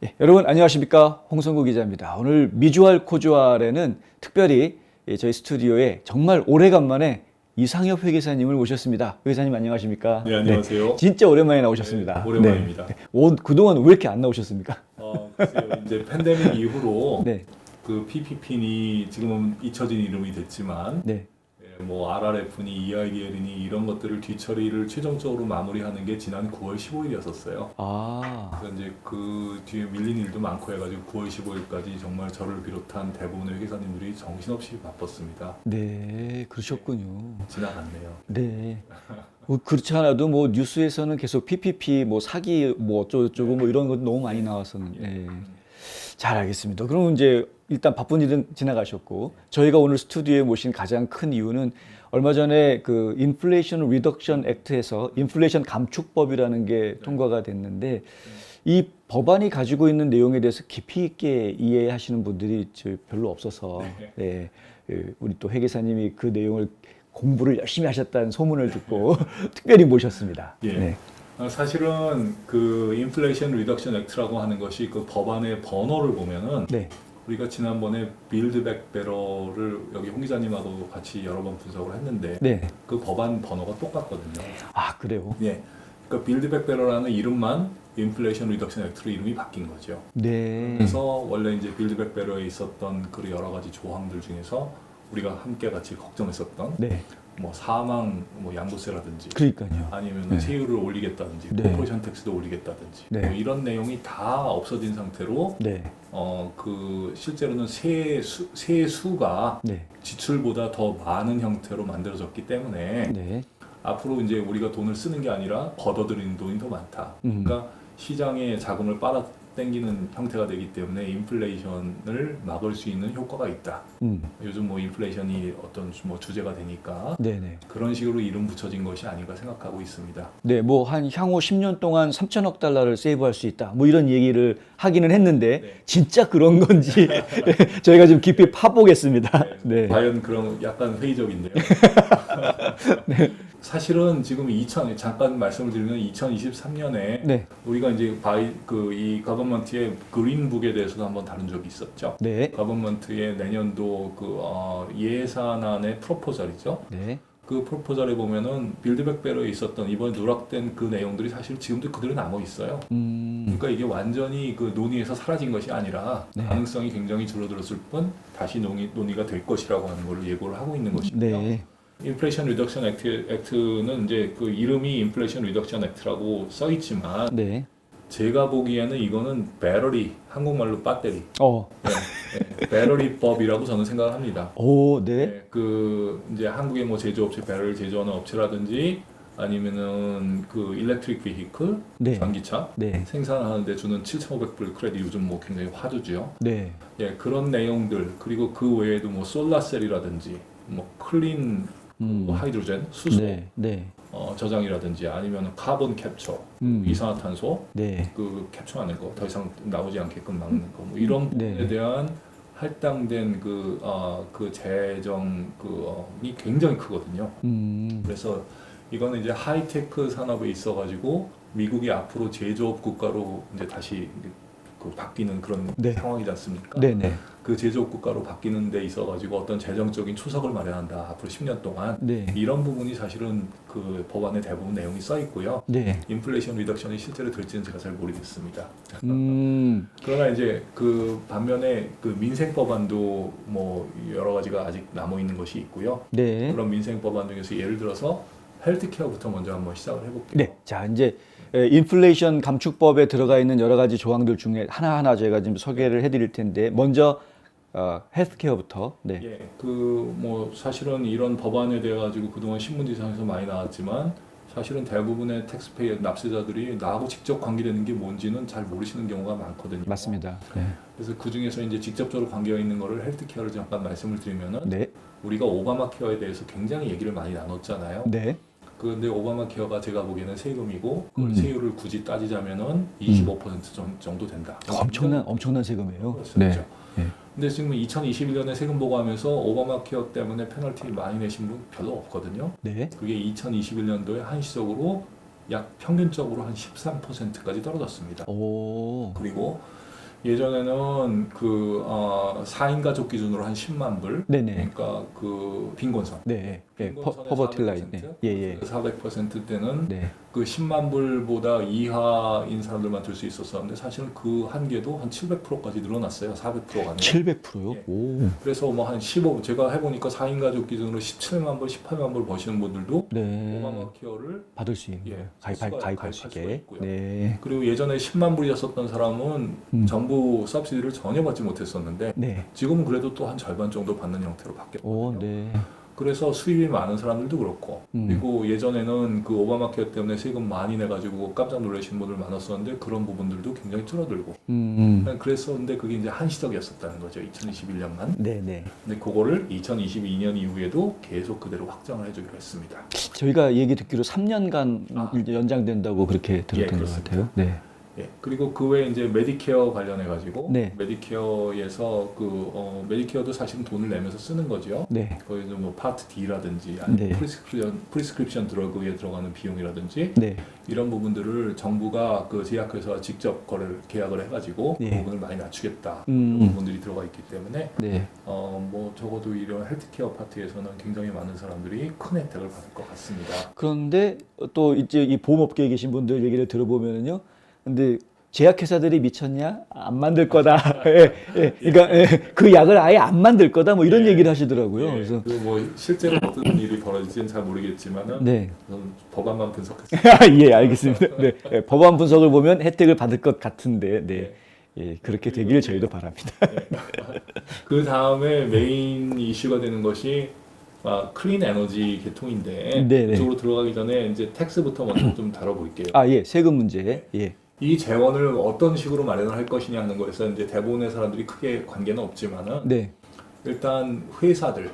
예, 여러분 안녕하십니까, 홍성구 기자입니다. 오늘 미주알 코주알에는 특별히 저희 스튜디오에 정말 오래간만에 이상엽 회계사님을 모셨습니다. 회계사님 안녕하십니까? 네, 안녕하세요. 네, 진짜 오랜만에 나오셨습니다. 네, 오랜만입니다. 네. 그동안 왜 이렇게 안 나오셨습니까? 글쎄요. 이제 팬데믹 이후로 네. 그 PPP니 지금은 잊혀진 이름이 됐지만 네. 뭐 RRF니 EIDL이니 이런 것들을 뒤처리를 최종적으로 마무리하는 게 지난 9월 15일이었었어요. 아. 그래서 이제 그 뒤에 밀린 일도 많고 해가지고 9월 15일까지 정말 저를 비롯한 대부분의 회계사님들이 정신없이 바빴습니다. 네, 그러셨군요. 지나갔네요. 네. 그렇지 않아도 뭐 뉴스에서는 계속 PPP 뭐 사기 뭐 어쩌고저쩌고 뭐 이런 것 너무 많이 나왔었는데. 네. 잘 알겠습니다. 그럼 이제 일단 바쁜 일은 지나가셨고, 저희가 오늘 스튜디오에 모신 가장 큰 이유는 얼마 전에 그 인플레이션 리덕션 액트에서 인플레이션 감축법이라는 게 통과가 됐는데, 이 법안이 가지고 있는 내용에 대해서 깊이 있게 이해하시는 분들이 별로 없어서 네, 우리 또 회계사님이 그 내용을 공부를 열심히 하셨다는 소문을 듣고 특별히 모셨습니다. 예. 네. 사실은 그 인플레이션 리덕션 액트라고 하는 것이 그 법안의 번호를 보면은 네. 우리가 지난번에 빌드 백 베러를 여기 홍 기자님하고 같이 여러 번 분석을 했는데 네. 그 법안 번호가 똑같거든요. 아, 그래요? 예. 그러니까 빌드 백 베러라는 이름만 인플레이션 리덕션 액트로 이름이 바뀐 거죠. 네. 그래서 원래 이제 빌드 백 베러에 있었던 그 여러 가지 조항들 중에서 우리가 함께 같이 걱정했었던 네. 뭐 사망 뭐 양도세라든지 그러니까요. 아니면 네. 세율을 올리겠다든지 네. 코퍼레이션 텍스도 올리겠다든지 네. 뭐 이런 내용이 다 없어진 상태로 네. 그 실제로는 세수가 네. 지출보다 더 많은 형태로 만들어졌기 때문에 네. 앞으로 이제 우리가 돈을 쓰는 게 아니라 걷어들이는 돈이 더 많다. 그러니까 시장에 자금을 빨아당기는 형태가 되기 때문에 인플레이션을 막을 수 있는 효과가 있다. 요즘 뭐 인플레이션이 어떤 뭐 주제가 되니까 네네. 그런 식으로 이름 붙여진 것이 아닌가 생각하고 있습니다. 네, 뭐 한 향후 10년 동안 3천억 달러를 세이브할 수 있다. 뭐 이런 얘기를 하기는 했는데 네. 진짜 그런 건지 저희가 좀 깊이 파보겠습니다. 네. 과연 그런 약간 회의적인데요. 사실은 지금 잠깐 말씀을 드리면 2023년에 네. 우리가 이제 이 거버먼트의 그린북에 대해서도 한번 다룬 적이 있었죠. 네. 거버먼트의 내년도 예산안의 프로포절이죠. 네. 그 프로포절에 보면은 빌드백 베러에 있었던 이번에 누락된 그 내용들이 사실 지금도 그대로 남아 있어요. 그러니까 이게 완전히 그 논의에서 사라진 것이 아니라 네. 가능성이 굉장히 줄어들었을 뿐 다시 논의가 될 것이라고 하는 것을 예고를 하고 있는 것이고요. 네. 인플레이션 리덕션 액트는 이제 그 이름이 인플레이션 리덕션 액트라고 써 있지만 네. 제가 보기에는 이거는 배러리, 한국말로 배터리, 배러리법이라고 저는 생각을 합니다. 오, 네. 네, 이제 한국의 뭐 제조업체, 배럴을 제조하는 업체라든지 아니면은 그 일렉트릭 비히클, 네. 전기차 네. 생산하는데 주는 7,500불 크레딧 요즘 뭐 굉장히 화두죠. 네. 예, 그런 내용들 그리고 그 외에도 뭐 솔라셀이라든지 뭐 클린 하이드로젠, 수소 네. 네. 저장이라든지 아니면 카본 캡처, 이산화탄소 네. 그 캡처하는 거 더 이상 나오지 않게끔 막는 거 뭐 이런 부분에 네. 대한 할당된 그 재정이 굉장히 크거든요. 그래서 이거는 이제 하이테크 산업에 있어가지고 미국이 앞으로 제조업 국가로 이제 다시 바뀌는 그런 네. 상황이지 않습니까? 네네. 그 제조업 국가로 바뀌는 데 있어가지고 어떤 재정적인 초석을 마련한다. 앞으로 10년 동안 네. 이런 부분이 사실은 그 법안의 대부분 내용이 써 있고요. 네. 인플레이션 리덕션이 실제로 될지는 제가 잘 모르겠습니다. 그러나 이제 그 반면에 그 민생 법안도 뭐 여러 가지가 아직 남아 있는 것이 있고요. 네. 그런 민생 법안 중에서 예를 들어서 헬스케어부터 먼저 한번 시작을 해볼게요. 네. 자, 이제 인플레이션 감축법에 들어가 있는 여러 가지 조항들 중에 하나하나 저희가 지금 소개를 해드릴 텐데 먼저 헬스케어부터. 네. 예, 뭐 사실은 이런 법안에 대해 가지고 그동안 신문지상에서 많이 나왔지만 사실은 대부분의 텍스페이어 납세자들이 나하고 직접 관계되는 게 뭔지는 잘 모르시는 경우가 많거든요. 맞습니다. 네. 그래서 그 중에서 이제 직접적으로 관계가 있는 거를 헬스케어를 잠깐 말씀을 드리면은 네. 우리가 오바마 케어에 대해서 굉장히 얘기를 많이 나눴잖아요. 네. 그런데 오바마 케어가 제가 보기에는 세금이고 그 세율을 굳이 따지자면은 25% 정도 된다. 엄청난 세금이에요. 네. 근데 지금 2021년에 세금 보고하면서 오바마 케어 때문에 페널티 많이 내신 분 별로 없거든요. 네. 그게 2021년도에 한시적으로 약 평균적으로 한 13%까지 떨어졌습니다. 오. 그리고 예전에는 4인 가족 기준으로 한 10만 불, 네네. 그러니까 그 빈곤선. 네. 예. 빈곤선의 퍼버티 라인. 400%, 네. 예, 예. 400% 때는 네. 그 10만 불보다 이하인 사람들만 들 수 있었었는데 사실은 그 한계도 한 700%까지 늘어났어요. 400%가 아니라. 700%요? 예. 오. 그래서 뭐 한 15, 제가 해보니까 4인 가족 기준으로 17만 불, 18만 불 버시는 분들도 네. 오바마 케어를 받을 수 있는 예, 거예요. 가입할 가입할 수 수가 있게. 있고요. 네. 그리고 예전에 10만 불이었었던 사람은 정부 서브시디를 전혀 받지 못했었는데 네. 지금은 그래도 또 한 절반 정도 받는 형태로 오, 바뀌었거든요. 네. 그래서 수입이 많은 사람들도 그렇고 그리고 예전에는 그 오바마 케어 때문에 세금 많이 내가지고 깜짝 놀라신 분들 많았었는데 그런 부분들도 굉장히 줄어들고 그랬었는데 그게 이제 한시적이었었다는 거죠. 2021년만. 네, 네. 근데 그거를 2022년 이후에도 계속 그대로 확정을 해주기로 했습니다. 저희가 얘기 듣기로 3년간 이제 연장된다고 그렇게 들었던 것 그렇습니다. 같아요. 네. 예, 그리고 그 외에 이제 메디케어 관련해 가지고 네. 메디케어에서 메디케어도 사실은 돈을 내면서 쓰는 거죠. 네. 거기서 뭐 파트 D라든지 아니면 네. 프리스크립션 드러그에 들어가는 비용이라든지 네. 이런 부분들을 정부가 그 제약회사와 직접 계약을 해가지고 그 예. 부분을 많이 낮추겠다 그런 부분들이 들어가 있기 때문에 네. 뭐 적어도 이런 헬스케어 파트에서는 굉장히 많은 사람들이 큰 혜택을 받을 것 같습니다. 그런데 또 이제 이 보험업계에 계신 분들 얘기를 들어보면요. 근데 제약회사들이 미쳤냐? 안 만들 거다. 예, 예. 그러니까 예, 그 약을 아예 안 만들 거다. 뭐 이런 얘기를 하시더라고요. 예, 그래서 뭐 실제로 어떤 일이 벌어질지는 잘 모르겠지만은 네. 저는 법안만 분석했습니다. 예, 알겠습니다. 네. 예, 법안 분석을 보면 혜택을 받을 것 같은데, 네. 예, 그렇게 되기를 저희도 바랍니다. 그 다음에 메인 이슈가 되는 것이 클린 에너지 계통인데 네네. 그쪽으로 들어가기 전에 이제 텍스부터 먼저 좀 다뤄볼게요. 아, 예, 세금 문제. 예. 이 재원을 어떤 식으로 마련을 할 것이냐 하는 거에서 이제 대부분의 사람들이 크게 관계는 없지만은 네. 일단 회사들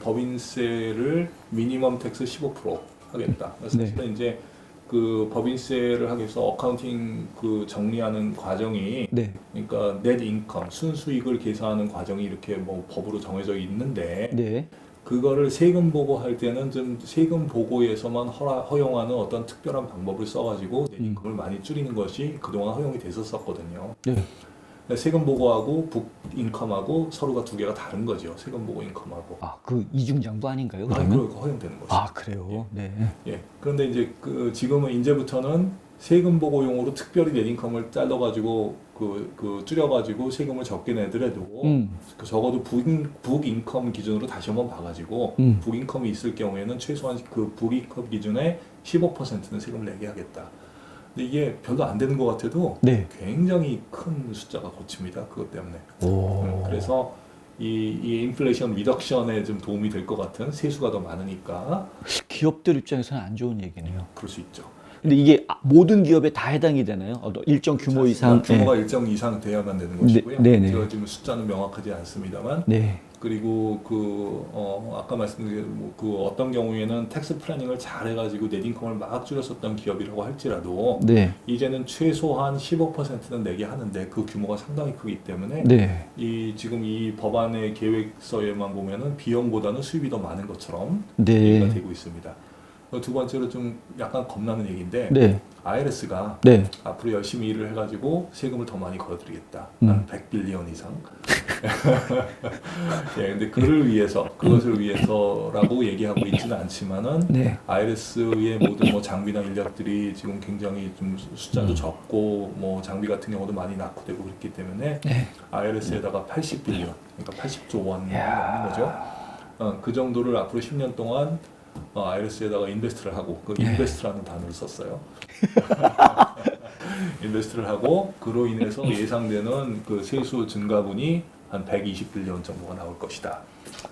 법인세를 미니멈 텍스 15% 하겠다. 그래서 네. 사실은 이제 그 법인세를 하기 위해서 어카운팅 그 정리하는 과정이 네. 그러니까 넷 인컴 순수익을 계산하는 과정이 이렇게 뭐 법으로 정해져 있는데 네. 그거를 세금 보고할 때는 좀 세금 보고에서만 허용하는 어떤 특별한 방법을 써가지고 넷 인컴을 많이 줄이는 것이 그동안 허용이 됐었거든요. 네. 세금 보고하고 북 인컴하고 서로가 두 개가 다른 거죠. 세금 보고 인컴하고. 아, 그 이중장부 아닌가요? 그거 그러면? 허용되는 거죠. 아, 그래요. 네. 예. 그런데 이제 지금은 이제부터는 세금 보고용으로 특별히 넷 인컴을 잘라가지고 줄여가지고 세금을 적게 내더라도 그 적어도 북인컴 기준으로 다시 한번 봐가지고 북인컴이 있을 경우에는 최소한 그 북인컴 기준에 15%는 세금을 내게 하겠다. 근데 이게 별로 안 되는 것 같아도 네. 굉장히 큰 숫자가 고칩니다. 그것 때문에. 오. 그래서 이 인플레이션 리덕션에 좀 도움이 될 것 같은 세수가 더 많으니까 기업들 입장에서는 안 좋은 얘기네요. 그럴 수 있죠. 근데 이게 모든 기업에 다 해당이 되나요? 일정 규모 이상. 규모가 일정 이상 돼야만 되는 것이고요. 네, 네. 제가 지금 숫자는 명확하지 않습니다만 네. 그리고 아까 말씀드린 어떤 경우에는 텍스 플래닝을 잘 해가지고 넷인컴을 막 줄였었던 기업이라고 할지라도 네. 이제는 최소한 15%는 내게 하는데 그 규모가 상당히 크기 때문에 네. 지금 이 법안의 계획서에만 보면은 비용보다는 수입이 더 많은 것처럼 네. 얘기가 되고 있습니다. 두 번째로 좀 약간 겁나는 얘기인데 네. IRS가 네. 앞으로 열심히 일을 해가지고 세금을 더 많이 걸어드리겠다. 한 100빌리언 이상. 예, 근데 그것을 위해서라고 얘기하고 있지는 않지만은 네. IRS의 모든 뭐 장비나 인력들이 지금 굉장히 좀 숫자도 적고 뭐 장비 같은 경우도 많이 낙후되고 그렇기 때문에 네. IRS에다가 80빌리언, 그러니까 80조 원이 넘는 거죠. 그 정도를 앞으로 10년 동안 IRS에다가 인베스트를 하고 인베스트라는 단어를 썼어요. 인베스트를 하고 그로 인해서 예상되는 그 세수 증가분이 한 120빌리언 정도가 나올 것이다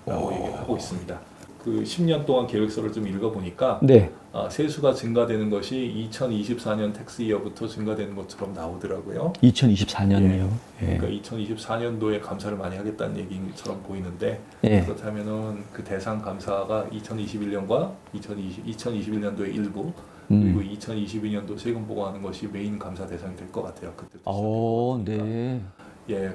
라고 얘기를 하고 있습니다. 그 10년 동안 계획서를 좀 읽어보니까 네. 세수가 증가되는 것이 2024년 텍스 이어부터 증가되는 것처럼 나오더라고요. 2024년이요. 예. 그러니까 2024년도에 감사를 많이 하겠다는 얘기처럼 보이는데 예. 그렇다면은 그 대상 감사가 2021년과 2021년도의 일부 그리고 2022년도 세금 보고하는 것이 메인 감사 대상이 될 것 같아요. 그때도. 네.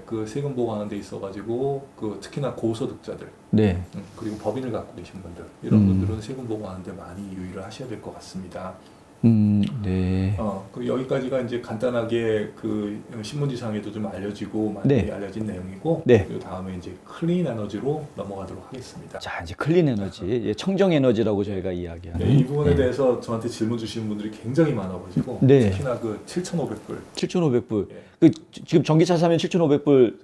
그 세금 보고하는 데 있어가지고 그 특히나 고소득자들 네. 그리고 법인을 갖고 계신 분들 이런 분들은 세금 보고하는 데 많이 유의를 하셔야 될 것 같습니다. 네. 그리고 여기까지가 이제 간단하게 그 신문지상에도 좀 알려지고 많이 네. 알려진 내용이고 네. 그 다음에 이제 클린 에너지로 넘어가도록 하겠습니다. 자, 이제 클린 에너지, 예, 청정 에너지라고 저희가 이야기하는. 이 부분에 대해서 저한테 질문 주시는 분들이 굉장히 많아가지고 네. 특히나 그 7,500불 7,500불. 예. 그 지금 전기차 사면 7,500불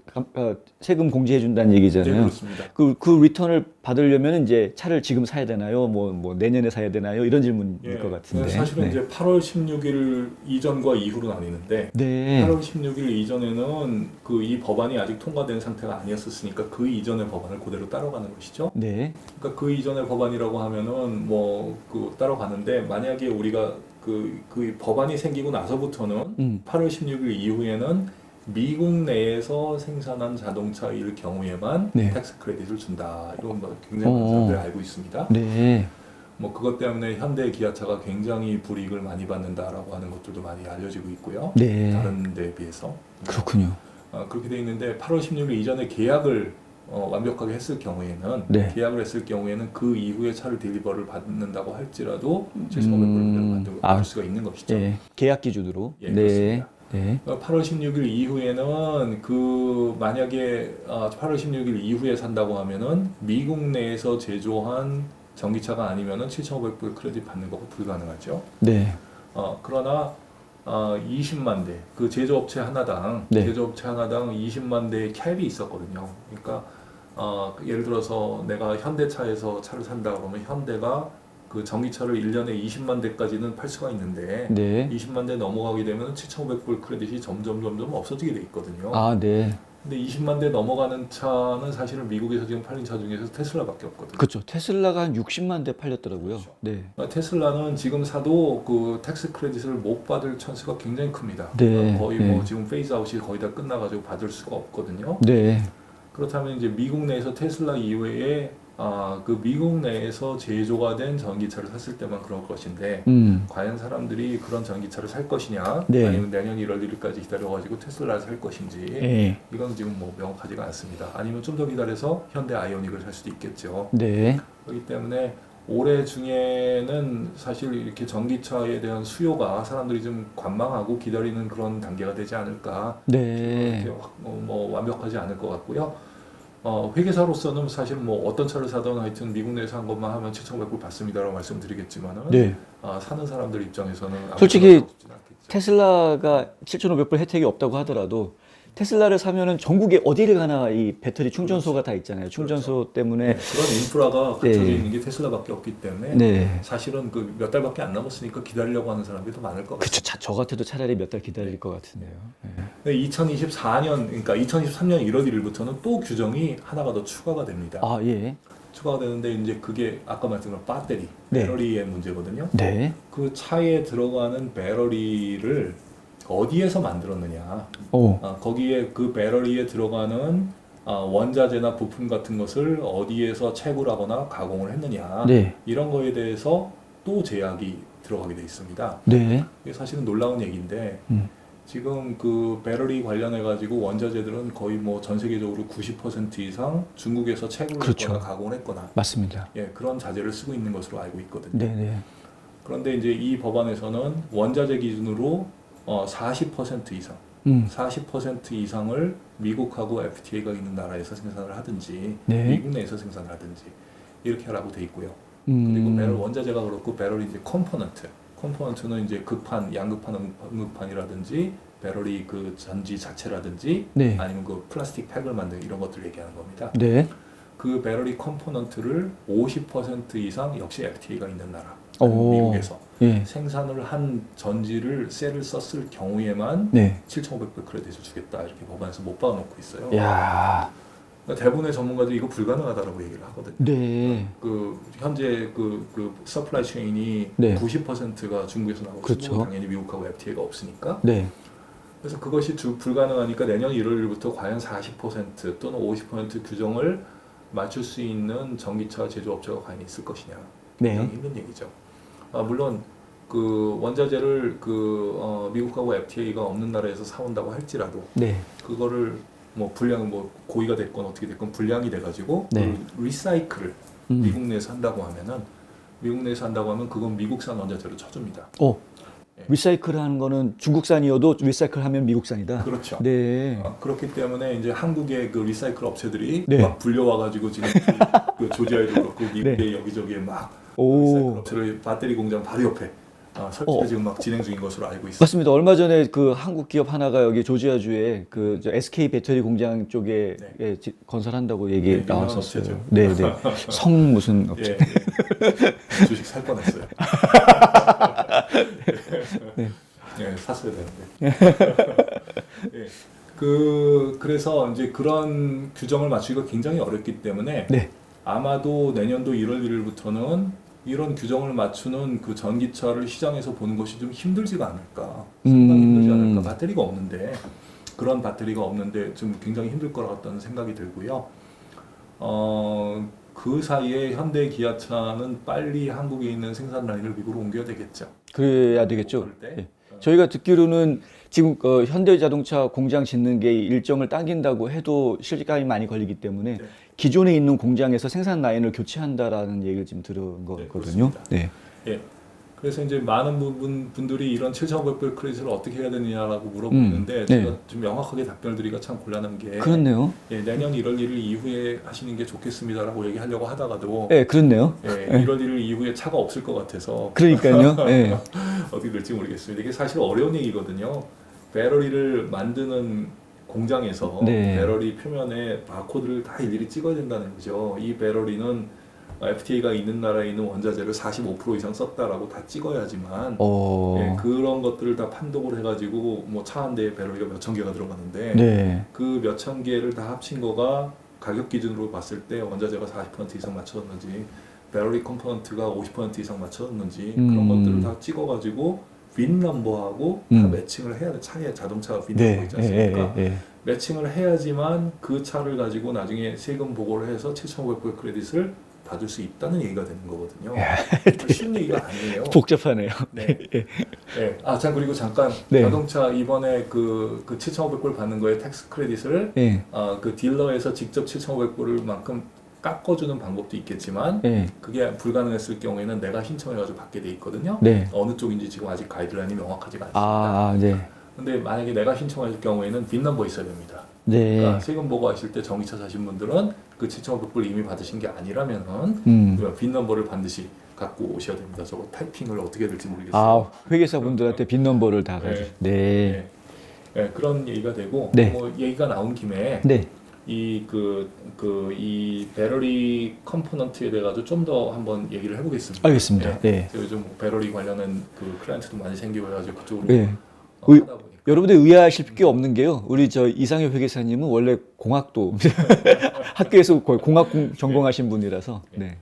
세금 공제해 준다는 얘기잖아요. 네, 그렇습니다. 그 리턴을 받으려면 이제 차를 지금 사야 되나요? 뭐 내년에 사야 되나요? 이런 질문일 것 같은데. 사실은 네. 이제 8월 16일 이전과 이후로 나뉘는데 네. 8월 16일 이전에는 그 이 법안이 아직 통과된 상태가 아니었으니까 그 이전의 법안을 그대로 따라가는 것이죠. 네. 그러니까 그 이전의 법안이라고 하면은 뭐 그 따라가는데 만약에 우리가 그 법안이 생기고 나서부터는 8월 16일 이후에는 미국 내에서 생산한 자동차일 경우에만 네. 텍스 크레딧을 준다. 이런 뭐 굉장히 많은 사람들이 알고 있습니다. 네. 뭐 그것 때문에 현대 기아차가 굉장히 불이익을 많이 받는다라고 하는 것들도 많이 알려지고 있고요. 네. 다른 데에 비해서. 그렇군요. 그렇게 돼 있는데 8월 16일 이전에 계약을 완벽하게 했을 경우에는 네. 계약을 했을 경우에는 그 이후에 차를 딜리버를 받는다고 할지라도 7,500불을 받을 수가 있는 것이죠. 예. 계약 기준으로. 예, 네. 그렇습니다. 네. 8월 16일 이후에는 그 만약에 8월 16일 이후에 산다고 하면은 미국 내에서 제조한 전기차가 아니면은 7,500불 크레딧 받는 거가 불가능하죠. 네. 그러나 20만 대, 그 제조업체 하나당 네. 20만 대의 캡이 있었거든요. 그러니까 예를 들어서 내가 현대차에서 차를 산다 그러면 현대가 그 전기차를 1년에 20만 대까지는 팔 수가 있는데 네. 20만 대 넘어가게 되면 7,500불 크레딧이 점점 없어지게 돼 있거든요. 아, 네. 근데 20만 대 넘어가는 차는 사실은 미국에서 지금 팔린 차 중에서 테슬라밖에 없거든요. 그렇죠. 테슬라가 한 60만 대 팔렸더라고요. 그렇죠. 네. 테슬라는 지금 사도 그 텍스 크레딧을 못 받을 찬스가 굉장히 큽니다. 네. 거의 네. 뭐 지금 페이스 아웃이 거의 다 끝나가지고 받을 수가 없거든요. 네. 그렇다면 이제 미국 내에서 테슬라 이외에 그 미국 내에서 제조가 된 전기차를 샀을 때만 그럴 것인데 과연 사람들이 그런 전기차를 살 것이냐 네. 아니면 내년 1월 1일까지 기다려가지고 테슬라를 살 것인지 네. 이건 지금 뭐 명확하지가 않습니다. 아니면 좀 더 기다려서 현대 아이오닉을 살 수도 있겠죠. 네. 그렇기 때문에 올해 중에는 사실 이렇게 전기차에 대한 수요가 사람들이 좀 관망하고 기다리는 그런 단계가 되지 않을까. 네. 이렇게 뭐 완벽하지 않을 것 같고요. 회계사로서는 사실 뭐 어떤 차를 사든 하여튼 미국 내에서 한 것만 하면 7,500불 받습니다라고 말씀드리겠지만은 네. 사는 사람들 입장에서는 아무 솔직히 상관이 없진 않겠죠. 테슬라가 7,500불 혜택이 없다고 하더라도 테슬라를 사면은 전국에 어디를 가나 이 배터리 충전소가 다 있잖아요. 충전소 때문에 그런 인프라가 갖춰져 네. 있는 게 테슬라밖에 없기 때문에 네. 사실은 그 몇 달밖에 안 남았으니까 기다리려고 하는 사람들이 더 많을 것 같아요. 그쵸. 저 같아도 차라리 몇 달 기다릴 것 같은데요. 네. 2024년, 그러니까 2023년 1월 1일부터는 또 규정이 하나가 더 추가가 됩니다. 아, 예. 추가가 되는데 이제 그게 아까 말씀드린 배터리, 네. 배터리의 문제거든요. 네. 그 차에 들어가는 배터리를 어디에서 만들었느냐, 오. 거기에 그 배터리에 들어가는 원자재나 부품 같은 것을 어디에서 채굴하거나 가공을 했느냐, 네. 이런 거에 대해서 또 제약이 들어가게 돼 있습니다. 네. 이게 사실은 놀라운 얘기인데 음. 지금 그 배터리 관련해 가지고 원자재들은 거의 뭐 전 세계적으로 90% 이상 중국에서 채굴을 그렇죠. 했거나 가공을 했거나 맞습니다. 그런 자재를 쓰고 있는 것으로 알고 있거든요. 네, 네. 그런데 이제 이 법안에서는 원자재 기준으로 40% 이상, 40% 이상을 미국하고 FTA가 있는 나라에서 생산을 하든지 네. 미국 내에서 생산을 하든지 이렇게 하라고 돼 있고요. 그리고 배럴 원자재가 그렇고 배럴이 이제 컴포넌트는 이제 급한 양극판, 음극판이라든지 배럴이 그 전지 자체라든지 네. 아니면 그 플라스틱 팩을 만드는 이런 것들 얘기하는 겁니다. 네. 그 배럴이 컴포넌트를 50% 이상 역시 FTA가 있는 나라, 오. 미국에서 예. 생산을 한 전지를 셀을 썼을 경우에만 네. 7,500불 크레딧을 주겠다 이렇게 법안에서 못 박아놓고 있어요. 야. 그러니까 대부분의 전문가들이 이거 불가능하다라고 얘기를 하거든요. 네. 그 현재 그 서플라이 체인이 네. 90%가 중국에서 나오고 그렇죠. 당연히 미국하고 FTA가 없으니까. 네. 그래서 그것이 불가능하니까 내년 1월 1일부터 과연 40% 또는 50% 규정을 맞출 수 있는 전기차 제조업체가 과연 있을 것이냐. 네. 굉장히 힘든 얘기죠. 물론 그 원자재를 미국하고 FTA가 없는 나라에서 사온다고 할지라도 네. 그거를 뭐 불량 뭐 고의가 됐건 어떻게 됐건 불량이 돼가지고 네. 그 리사이클을 미국 내에서 한다고 하면 그건 미국산 원자재로 쳐줍니다. 예. 리사이클하는 거는 중국산이어도 리사이클하면 미국산이다. 그렇죠. 네. 그렇기 때문에 이제 한국의 그 리사이클 업체들이 네. 막 불려와가지고 지금 그 조지아에도 그렇고 미국의 여기저기에 막 리사이클 업체를 배터리 공장 바로 옆에 설치가 지금 막 진행 중인 것으로 알고 있습니다. 맞습니다. 얼마 전에 그 한국 기업 하나가 여기 조지아주에 그 SK 배터리 공장 쪽에 예, 건설한다고 얘기 유명한 나왔었어요. 업체죠. 네, 네. 성 무슨 업체. 예. 주식 살 뻔했어요. 네, 샀어야 되는데. 예. 그래서 이제 그런 규정을 맞추기가 굉장히 어렵기 때문에 네. 아마도 내년도 1월 1일부터는 이런 규정을 맞추는 그 전기차를 시장에서 보는 것이 좀 힘들지가 않을까. 상당히 힘들지 않을까. 배터리가 없는데 그런 배터리가 없는데 좀 굉장히 힘들 것 같다는 생각이 들고요. 그 사이에 현대 기아차는 빨리 한국에 있는 생산 라인을 미국으로 옮겨야 되겠죠. 그래야 되겠죠. 그럴 때. 예. 저희가 듣기로는 지금 현대자동차 공장 짓는 게 일정을 당긴다고 해도 시간이 많이 걸리기 때문에 네. 기존에 있는 공장에서 생산 라인을 교체한다라는 얘기를 지금 들은 거거든요. 네. 예. 그래서 이제 많은 분들이 이런 7,500불 크레딧을 어떻게 해야 되느냐라고 물어보는데 제가 네. 좀 명확하게 답변을 드리기가 참 곤란한 게 그렇네요. 예, 내년 1월 1일 이후에 하시는 게 좋겠습니다라고 얘기하려고 하다가도 네, 그렇네요. 예, 1월 1일 이후에 차가 없을 것 같아서 그러니까요. 네. 어떻게 될지 모르겠습니다. 이게 사실 어려운 얘기거든요. 배터리를 만드는 공장에서 네. 배터리 표면에 바코드를 다 일일이 찍어야 된다는 거죠. 이 배터리는 FTA가 있는 나라에 있는 원자재를 45% 이상 썼다라고 다 찍어야지만 예, 그런 것들을 다 판독을 해가지고 뭐 차 한 대에 배터리가 몇천 개가 들어가는데 네. 그 몇천 개를 다 합친 거가 가격 기준으로 봤을 때 원자재가 40% 이상 맞춰졌는지 배터리 컴포넌트가 50% 이상 맞춰졌는지 그런 것들을 다 찍어가지고 빈 넘버하고 다 매칭을 해야 돼. 차에 자동차 빈 넘버 있지 않습니까? 매칭을 해야지만 그 차를 가지고 나중에 세금 보고를 해서 7,500불 크레딧을 받을 수 있다는 얘기가 되는 거거든요. 쉬운 얘기가 아니에요. 복잡하네요. 네. 네. 참 그리고 잠깐 네. 자동차 이번에 그 7,500불 받는 거에 텍스 크레딧을 네. 그 딜러에서 직접 7,500불을 만큼 깎아주는 방법도 있겠지만 네. 그게 불가능했을 경우에는 내가 신청해가지고 받게 돼 있거든요. 네. 어느 쪽인지 지금 아직 가이드라인이 명확하지가 않습니다. 네. 근데 만약에 내가 신청할 경우에는 빈 넘버 있어야 됩니다. 네. 그러니까 세금 보고하실 때 전기차 사신 분들은 그 7,500불 이미 받으신 게 아니라면은 빈 넘버를 반드시 갖고 오셔야 됩니다. 저거 타이핑을 어떻게 될지 모르겠어요. 회계사분들한테 빈 넘버를 다 가지고. 네. 네, 그런 얘기가 되고 네. 뭐 얘기가 나온 김에 네. 이 배터리 컴포넌트에 대해 가지고 좀 더 한번 얘기를 해보겠습니다. 알겠습니다. 네. 요즘 배터리 관련한 그 클라이언트도 많이 생기고 해가지고 그쪽으로 네. 하다 보니까. 여러분들 의아하실 게 없는 게요. 우리 이상엽 회계사님은 원래 공학도 학교에서 거의 공학 전공하신 분이라서. 네.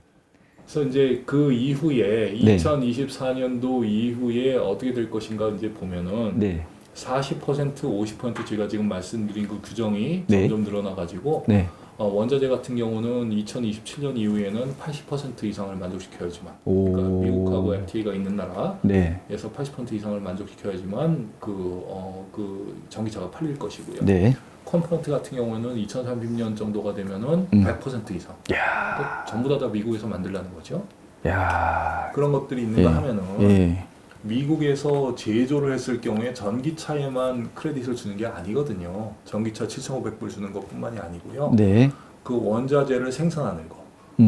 그래서 이제 그 이후에 네. 2024년도 이후에 어떻게 될 것인가 이제 보면은 네. 40%, 50% 제가 지금 말씀드린 그 규정이 네. 점점 늘어나가지고 네. 원자재 같은 경우는 2027년 이후에는 80% 이상을 만족시켜야지만 오. 그러니까 미국하고 FTA가 있는 나라에서 네. 80% 이상을 만족시켜야지만 그 전기차가 팔릴 것이고요. 네. 컴포넌트 같은 경우는 2030년 정도가 되면은 100% 이상. 야. 그러니까 전부 다 미국에서 만들라는 거죠. 야. 그런 것들이 있는가 예. 하면은 예. 미국에서 제조를 했을 경우에 전기차에만 크레딧을 주는 게 아니거든요. 전기차 7,500불 주는 것뿐만이 아니고요. 네. 그 원자재를 생산하는 거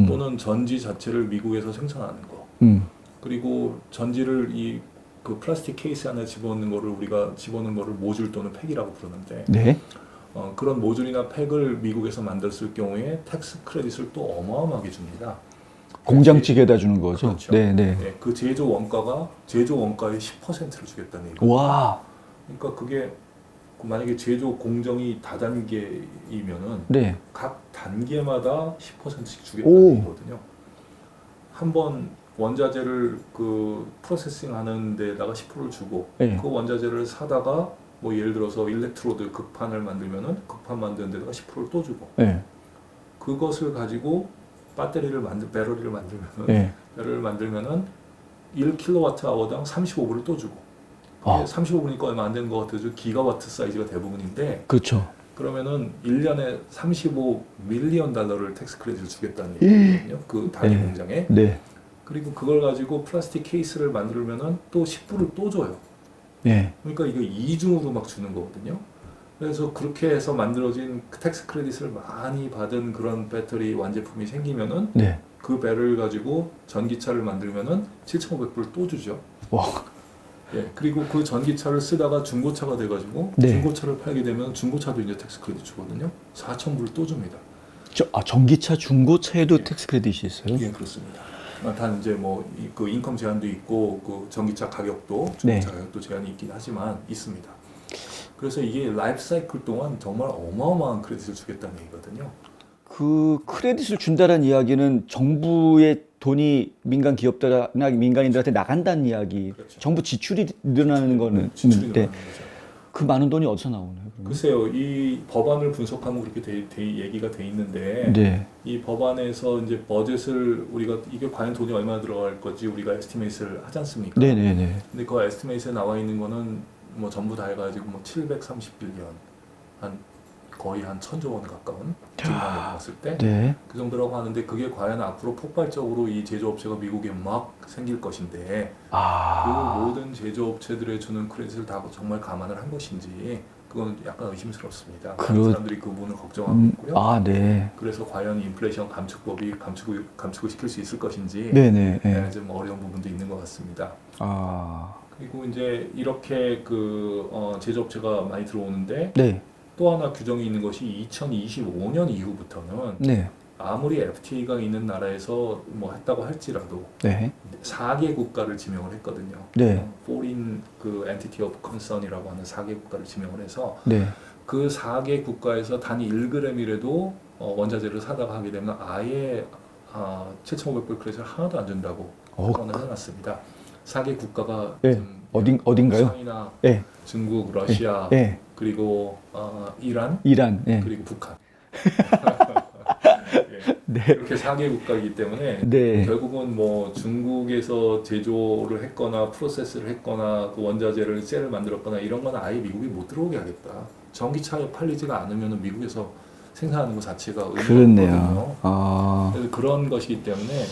또는 전지 자체를 미국에서 생산하는 거 그리고 전지를 그 플라스틱 케이스 안에 집어넣는 거를 우리가 집어넣는 거를 모듈 또는 팩이라고 부르는데 네. 그런 모듈이나 팩을 미국에서 만들었을 경우에 텍스 크레딧을 또 어마어마하게 줍니다. 공장 측에다 주는 거죠. 그렇죠. 네, 네. 네, 그 제조 원가의 10%를 주겠다는 얘기예요. 와. 그러니까 그게 만약에 제조 공정이 다단계이면은 네. 각 단계마다 10%씩 주겠다는 얘기거든요. 한번 원자재를 그 프로세싱 하는 데다가 10%를 주고 네. 그 원자재를 사다가 뭐 예를 들어서 일렉트로드 극판을 만들면은 극판 만드는 데다가 10%를 또 주고 네. 그것을 가지고 배터리를 만들면은 1kWh당 35불을 또 주고 그게 35불이니까 얼마 안 되는 것 같아서 기가와트 사이즈가 대부분인데 그렇죠. 그러면은 1년에 35 밀리언 달러를 텍스 크레딧을 주겠다는 얘기거든요. 그 단위 네. 공장에. 네. 그리고 그걸 가지고 플라스틱 케이스를 만들면은 또 10불을 또 줘요. 네. 그러니까 이거 이중으로 막 주는 거거든요. 그래서 그렇게 해서 만들어진 텍스 크레딧을 많이 받은 그런 배터리 완제품이 생기면은 네. 그 배를 가지고 전기차를 만들면은 7,500불 또 주죠. 와. 예, 그리고 그 전기차를 쓰다가 중고차가 돼가지고 네. 중고차를 팔게 되면 중고차도 이제 텍스 크레딧 주거든요. 4,000불 또 줍니다. 전기차, 중고차에도 예. 텍스 크레딧이 있어요? 예, 그렇습니다. 단 이제 뭐 그 인컴 제한도 있고 그 전기차 가격도 중고차 네. 가격도 제한이 있긴 하지만 있습니다. 그래서 이게 라이프 사이클 동안 정말 어마어마한 크레딧을 주겠다는 얘기거든요. 그 크레딧을 준다는 이야기는 정부의 돈이 민간 기업들이나 민간인들한테 나간다는 이야기. 그렇죠. 정부 지출이 늘어나는 거는 지출이 있는데 늘어나는 거죠. 그 많은 돈이 어디서 나오나요? 그러면? 글쎄요, 이 법안을 분석하면 그렇게 얘기가 돼 있는데 네. 이 법안에서 이제 버젯을 우리가 이게 과연 돈이 얼마나 들어갈 건지 우리가 에스티메이트를 하지 않습니까? 네네네. 근데 그 에스티메이트에 나와 있는 거는 뭐 전부 다 해가지고 뭐 730빌리언 한 거의 한 1,000조 원 가까운 지금만 봤을 때 그 네. 정도라고 하는데 그게 과연 앞으로 폭발적으로 이 제조업체가 미국에 막 생길 것인데 그 아. 모든 제조업체들에 주는 크레딧을 다 정말 감안을 한 것인지 그건 약간 의심스럽습니다. 많은 사람들이 그 부분을 걱정하고 있고요. 아, 네. 그래서 과연 인플레이션 감축법이 감축을 시킬 수 있을 것인지 네네. 네. 좀 어려운 부분도 있는 것 같습니다. 아. 그리고 이제 이렇게 제조업체가 많이 들어오는데 네. 또 하나 규정이 있는 것이 2025년 이후부터는 네. 아무리 FTA가 있는 나라에서 뭐 했다고 할지라도 네. 4개 4개 국가를 지명을 했거든요. 네. Foreign 그 Entity of Concern이라고 하는 4개 국가를 지명을 해서 네. 그 4개 국가에서 단 1g이라도 원자재를 사다가 하게 되면 아예 7,500불 크레딧을 하나도 안 준다고 선언을 해놨습니다. 4개 국가가 네. 좀 어딘가요? 차이나, 네. 중국, 러시아, 네. 그리고 이란, 이란. 네. 그리고 북한. 네. 이렇게 4개 국가이기 때문에 네. 결국은 뭐 중국에서 제조를 했거나 프로세스를 했거나 그 원자재를 셀을 만들었거나 이런 건 아예 미국에 못 들어오게 하겠다. 전기차에 팔리지가 않으면 미국에서 생산하는 것 자체가 의미가 그렇네요. 없거든요. 아. 그래서 그런 것이기 때문에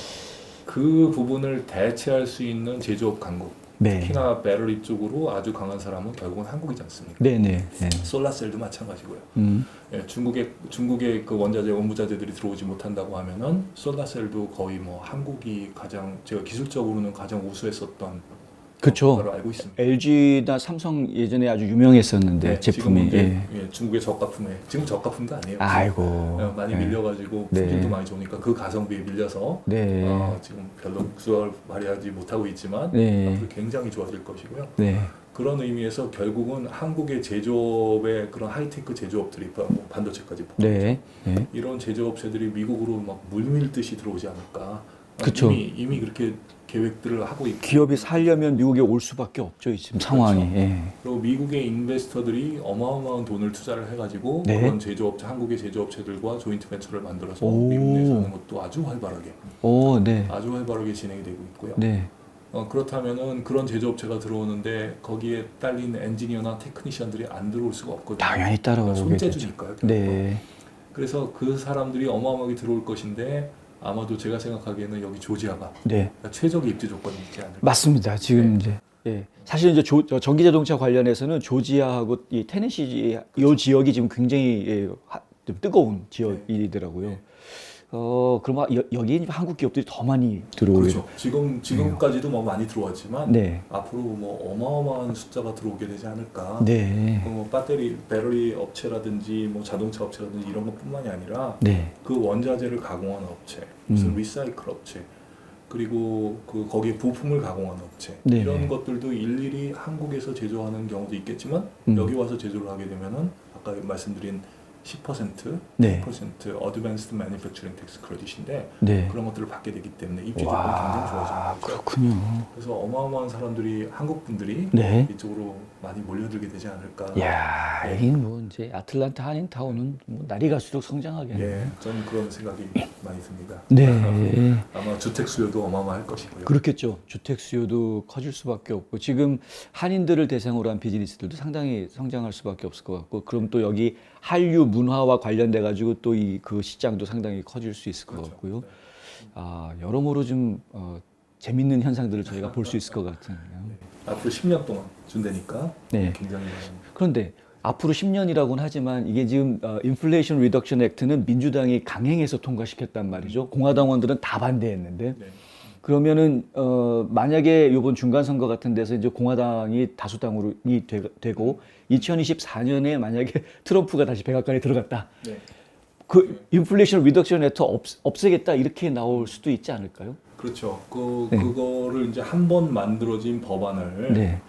그 부분을 대체할 수 있는 제조업 강국, 네. 특히나 배터리 쪽으로 아주 강한 사람은 결국은 한국이지 않습니까? 네네. 네. 솔라셀도 마찬가지고요. 음. 예, 중국의 그 원무자재들이 들어오지 못한다고 하면은 솔라셀도 거의 뭐 한국이 가장 제가 기술적으로는 가장 우수했었던 그쵸. 걸로 알고 있습니다. LG나 삼성 예전에 아주 유명했었는데 네, 제품이. 지금은 이제, 예. 중국의 저가품에 지금 저가품도 아니에요. 아이고. 많이 네. 밀려가지고 네. 품질도 많이 좋으니까 그 가성비에 밀려서 네. 지금 별로 수확을 발휘하지 못하고 있지만 네. 앞으로 굉장히 좋아질 것이고요. 네. 그런 의미에서 결국은 한국의 제조업의 그런 하이테크 제조업들이 뭐 반도체까지 네. 네. 이런 제조업체들이 미국으로 막 물밀듯이 들어오지 않을까. 그쵸. 이미 그렇게 계획들을 하고 있고. 기업이 살려면 미국에 올 수밖에 없죠, 지금 상황이. 그렇죠. 예. 그리고 미국의 인베스터들이 어마어마한 돈을 투자를 해가지고 네. 그런 한국의 제조업체들과 조인트 벤처를 만들어서 오. 미국 내에서 하는 것도 아주 활발하게 네. 아주 활발하게 진행이 되고 있고요. 네. 그렇다면은 그런 제조업체가 들어오는데 거기에 딸린 엔지니어나 테크니션들이 안 들어올 수가 없거든요. 당연히 따라오게 되죠. 손재주니까요. 결국. 네. 그래서 그 사람들이 어마어마하게 들어올 것인데 아마도 제가 생각하기에는 여기 조지아가 네. 최적의 입지 조건이 있지 않을까. 맞습니다. 지금 네. 이제 예. 사실 이제 전기 자동차 관련해서는 조지아하고 이 테네시 이 지역이 지금 굉장히 좀 뜨거운 지역이더라고요. 네. 그럼 여기 한국 기업들이 더 많이 들어오게. 그렇죠. 지금까지도 뭐 많이 들어왔지만 네. 앞으로 뭐 어마어마한 숫자가 들어오게 되지 않을까. 네. 뭐 배터리 업체라든지 뭐 자동차 업체라든지 이런 것뿐만이 아니라 네. 그 원자재를 가공하는 업체, 무슨 리사이클 업체, 그리고 거기에 부품을 가공하는 업체 네. 이런 것들도 일일이 한국에서 제조하는 경우도 있겠지만 여기 와서 제조를 하게 되면은 아까 말씀드린 10%, 네. 10% Advanced Manufacturing Tax Credit인데 네. 그런 것들을 받게 되기 때문에 입지 조건이 굉장히 좋아지는 거죠. 그렇군요. 그래서 어마어마한 사람들이 한국 분들이 네. 이쪽으로 많이 몰려들게 되지 않을까. 야, 여긴 뭐 이제 아틀란타 한인타운은 뭐 날이 갈수록 성장하겠네요. 예, 저는 그런 생각이 많이 듭니다. 네. 아마 주택 수요도 어마어마할 것이고요. 그렇겠죠. 주택 수요도 커질 수밖에 없고 지금 한인들을 대상으로 한 비즈니스들도 상당히 성장할 수밖에 없을 것 같고 그럼 또 여기 한류 문화와 관련돼 가지고 또 이 그 시장도 상당히 커질 수 있을 것 그렇죠. 같고요. 네. 아, 여러모로 좀 재밌는 현상들을 저희가 볼 수 있을 것 같네요. 네. 앞으로 10년 동안 준다니까 네. 굉장히 그런데 앞으로 10년이라고는 하지만 이게 지금 인플레이션 리덕션 액트는 민주당이 강행해서 통과시켰단 말이죠. 공화당원들은 다 반대했는데 네. 그러면은 만약에 이번 중간 선거 같은 데서 이제 공화당이 다수당으로 되고 2024년에 만약에 트럼프가 다시 백악관에 들어갔다. 네. 그 인플레이션 리덕션 액트 없애겠다 이렇게 나올 수도 있지 않을까요? 그렇죠. 네. 그거를 이제 한 번 만들어진 법안을 네.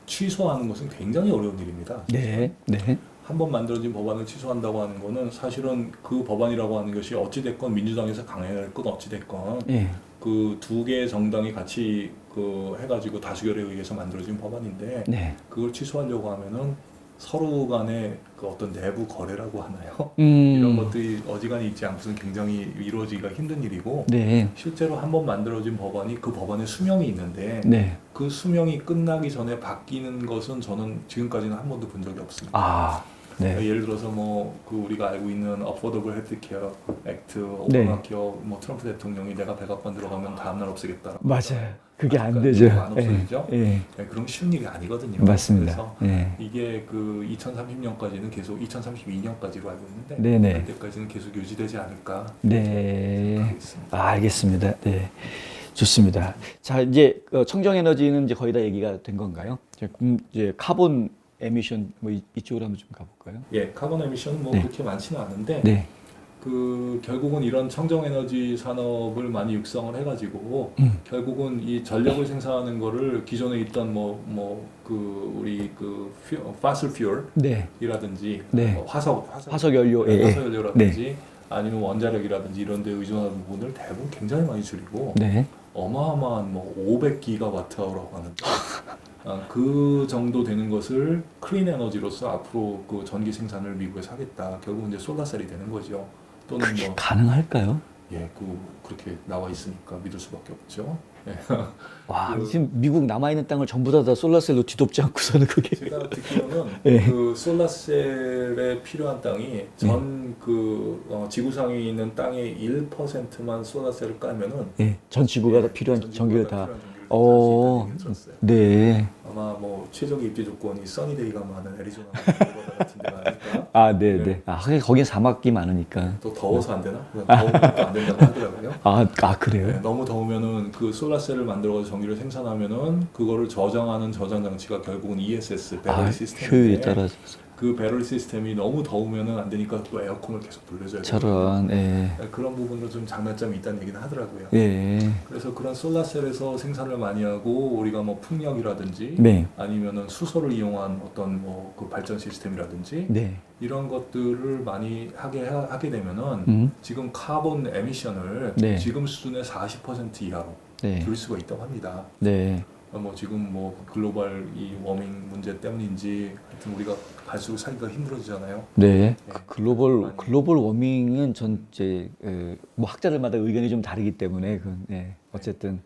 취소하는 것은 굉장히 어려운 일입니다. 네. 네. 한 번 만들어진 법안을 취소한다고 하는 거는 사실은 그 법안이라고 하는 것이 어찌됐건 민주당에서 강행할 건 어찌됐건 네. 그 두 개의 정당이 같이 해가지고 다수결에 의해서 만들어진 법안인데 네. 그걸 취소하려고 하면은 서로 간의 그 어떤 내부 거래라고 하나요? 이런 것들이 어지간히 있지 않고서는 굉장히 이루어지기가 힘든 일이고 네. 실제로 한 번 만들어진 법안이 그 법안의 수명이 있는데 네. 그 수명이 끝나기 전에 바뀌는 것은 저는 지금까지는 한 번도 본 적이 없습니다. 아. 네. 예를 들어서 그 우리가 알고 있는 Affordable Healthcare Act, 네. 오바마케어, 트럼프 대통령이 내가 백악관 들어가면 다음날 없애겠다. 맞아요. 그게 안 되죠. 안 없어지죠. 예. 네, 그런 게 쉬운 일이 아니거든요. 맞습니다. 그래서 예. 이게 그 2030년까지는 계속 2032년까지로 알고 있는데 네네. 그때까지는 계속 유지되지 않을까 네. 생각하고 있습니다. 알겠습니다. 네. 좋습니다. 자, 이제 청정에너지는 이제 거의 다 얘기가 된 건가요? 이제 카본 에미션 뭐 이쪽으로 한번 좀 가볼까요? 예, 카본 에미션은 뭐 네. 그렇게 많지는 않은데 네. 결국은 이런 청정에너지 산업을 많이 육성을 해가지고 결국은 이 전력을 생산하는 거를 기존에 있던 우리 파슬 네. 퓨얼이라든지 네. 화석 화석연료. 예. 화석연료라든지 아니면 원자력이라든지 이런 데 의존하는 부분을 대부분 굉장히 많이 줄이고 네. 어마어마한 500기가와트아워라고 하는 그 정도 되는 것을 클린 에너지로서 앞으로 그 전기 생산을 미국에서 하겠다. 결국은 이제 솔라셀이 되는 거죠. 또는 그게 가능할까요? 그렇게 나와 있으니까 믿을 수밖에 없죠. 예. 와, 지금 미국 남아있는 땅을 전부 다 솔라셀로 뒤덮지 않고서는 그게. 제가 듣기로는 네. 그 솔라셀에 필요한 땅이 지구상에 있는 땅의 1%만 솔라셀을 깔면은 전 지구가 다 필요한 전기를 다. 어, 들었어요. 네. 아마 최적의 입지 조건이 써니데이가 많은 애리조나 같은 데가 아닐까. 아, 네, 네. 아, 하긴 거긴 사막이 많으니까. 또 더워서 안 되나? 더우면 또 안 된다고 하더라고요. 그래요? 네, 너무 더우면은 그 솔라셀을 만들어서 전기를 생산하면은 그거를 저장하는 저장 장치가 결국은 ESS 배터리 시스템인데 효율이 떨어져서. 그 배터리 시스템이 너무 더우면은 안 되니까 또 에어컨을 계속 돌려줘야 돼요. 저런, 예. 그런 부분도 좀 장단점이 있다는 얘기는 하더라고요. 예. 그래서 그런 솔라셀에서 생산을 많이 하고 우리가 풍력이라든지 네. 아니면은 수소를 이용한 어떤 그 발전 시스템이라든지 네. 이런 것들을 많이 하게 되면은 지금 카본 에미션을 네. 지금 수준의 40% 이하로 네. 줄일 수가 있다고 합니다. 네. 지금 글로벌 이 워밍 문제 때문인지 하여튼 우리가 갈수록 살기가 힘들어지잖아요. 네. 네. 글로벌 워밍은 이제 학자들마다 의견이 좀 다르기 때문에 어쨌든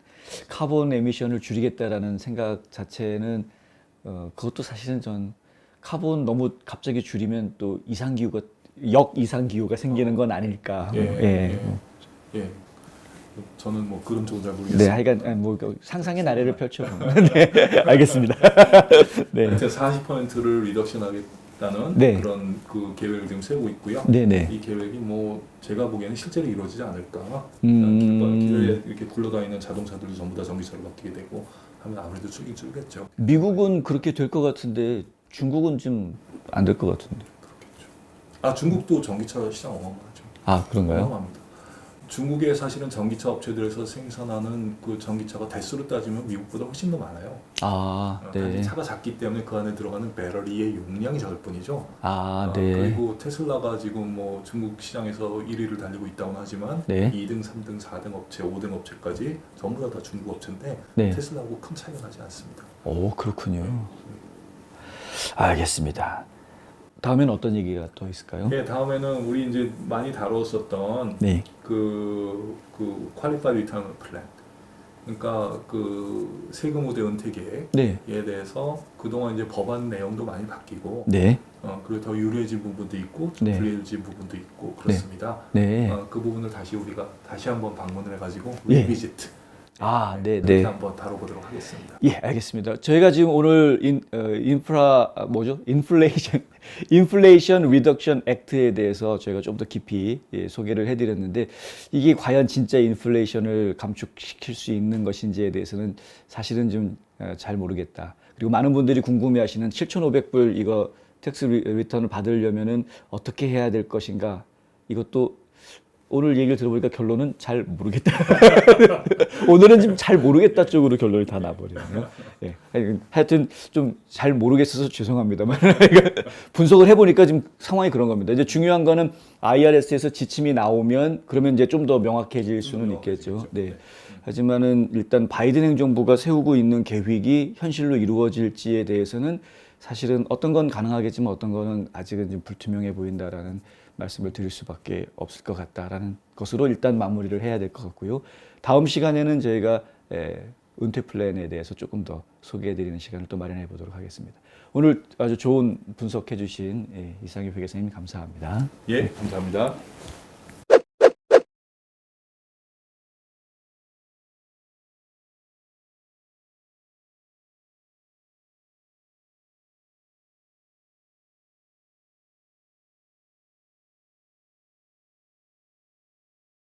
카본 에미션을 줄이겠다라는 생각 자체는 그것도 사실은 전 카본 너무 갑자기 줄이면 또 이상기후가 생기는 건 아닐까. 예. 저는 그런 쪽은 잘 모르겠어요. 네, 하여간 상상의 나래를 펼쳐보면. 네, 알겠습니다. 네. 하여튼 40%를 리덕션하겠다는 네. 그런 그 계획을 지금 세우고 있고요. 네네. 이 계획이 제가 보기에는 실제로 이루어지지 않을까. 길에 이렇게 굴러다니는 자동차들도 전부 다 전기차로 바뀌게 되고 하면 아무래도 줄긴 줄겠죠. 미국은 그렇게 될 것 같은데 중국은 좀 안 될 것 같은데. 그렇겠죠. 중국도 전기차 시장 어마어마하죠. 그런가요? 어마어마합니다. 중국의 사실은 전기차 업체들에서 생산하는 그 전기차가 대수로 따지면 미국보다 훨씬 더 많아요. 단지 네. 차가 작기 때문에 그 안에 들어가는 배터리의 용량이 적을 뿐이죠. 네. 그리고 테슬라가 지금 뭐 중국 시장에서 1위를 달리고 있다고 하지만 네. 2등, 3등, 4등 업체, 5등 업체까지 전부 다 중국 업체인데 네. 테슬라하고 큰 차이가 나지 않습니다. 그렇군요. 알겠습니다. 다음엔 어떤 얘기가 또 있을까요? 네, 다음에는 우리 이제 많이 다뤘었던 네. 그 퀄리파이드 리턴 플랜. 그러니까 그 세금 우대 은퇴 계획에 네. 대해서 그동안 이제 법안 내용도 많이 바뀌고 네. 그리고 더 유리해진 부분도 있고 좀 네. 불리해진 부분도 있고 그렇습니다. 네. 그 부분을 우리가 다시 한번 방문을 해가지고 예. 리비지트 네. 이렇게 네. 한번 다뤄보도록 하겠습니다. 예, 알겠습니다. 저희가 지금 오늘 인플레이션 리덕션 액트에 대해서 저희가 좀 더 깊이 소개를 해드렸는데 이게 과연 진짜 인플레이션을 감축시킬 수 있는 것인지에 대해서는 사실은 좀 잘 모르겠다. 그리고 많은 분들이 궁금해하시는 7,500불 이거 텍스 리턴을 받으려면은 어떻게 해야 될 것인가? 이것도 오늘 얘기를 들어보니까 결론은 잘 모르겠다. 오늘은 지금 잘 모르겠다 쪽으로 결론이 다 나버리네요. 예. 하여튼 좀 잘 모르겠어서 죄송합니다만 분석을 해보니까 지금 상황이 그런 겁니다. 이제 중요한 거는 IRS에서 지침이 나오면 그러면 이제 좀 더 명확해질 수는 있겠죠. 네. 하지만은 일단 바이든 행정부가 세우고 있는 계획이 현실로 이루어질지에 대해서는 사실은 어떤 건 가능하겠지만 어떤 거는 아직은 좀 불투명해 보인다라는 말씀을 드릴 수밖에 없을 것 같다라는 것으로 일단 마무리를 해야 될 것 같고요. 다음 시간에는 저희가 은퇴 플랜에 대해서 조금 더 소개해드리는 시간을 또 마련해 보도록 하겠습니다. 오늘 아주 좋은 분석해 주신 이상엽 회계사님 감사합니다. 예, 감사합니다.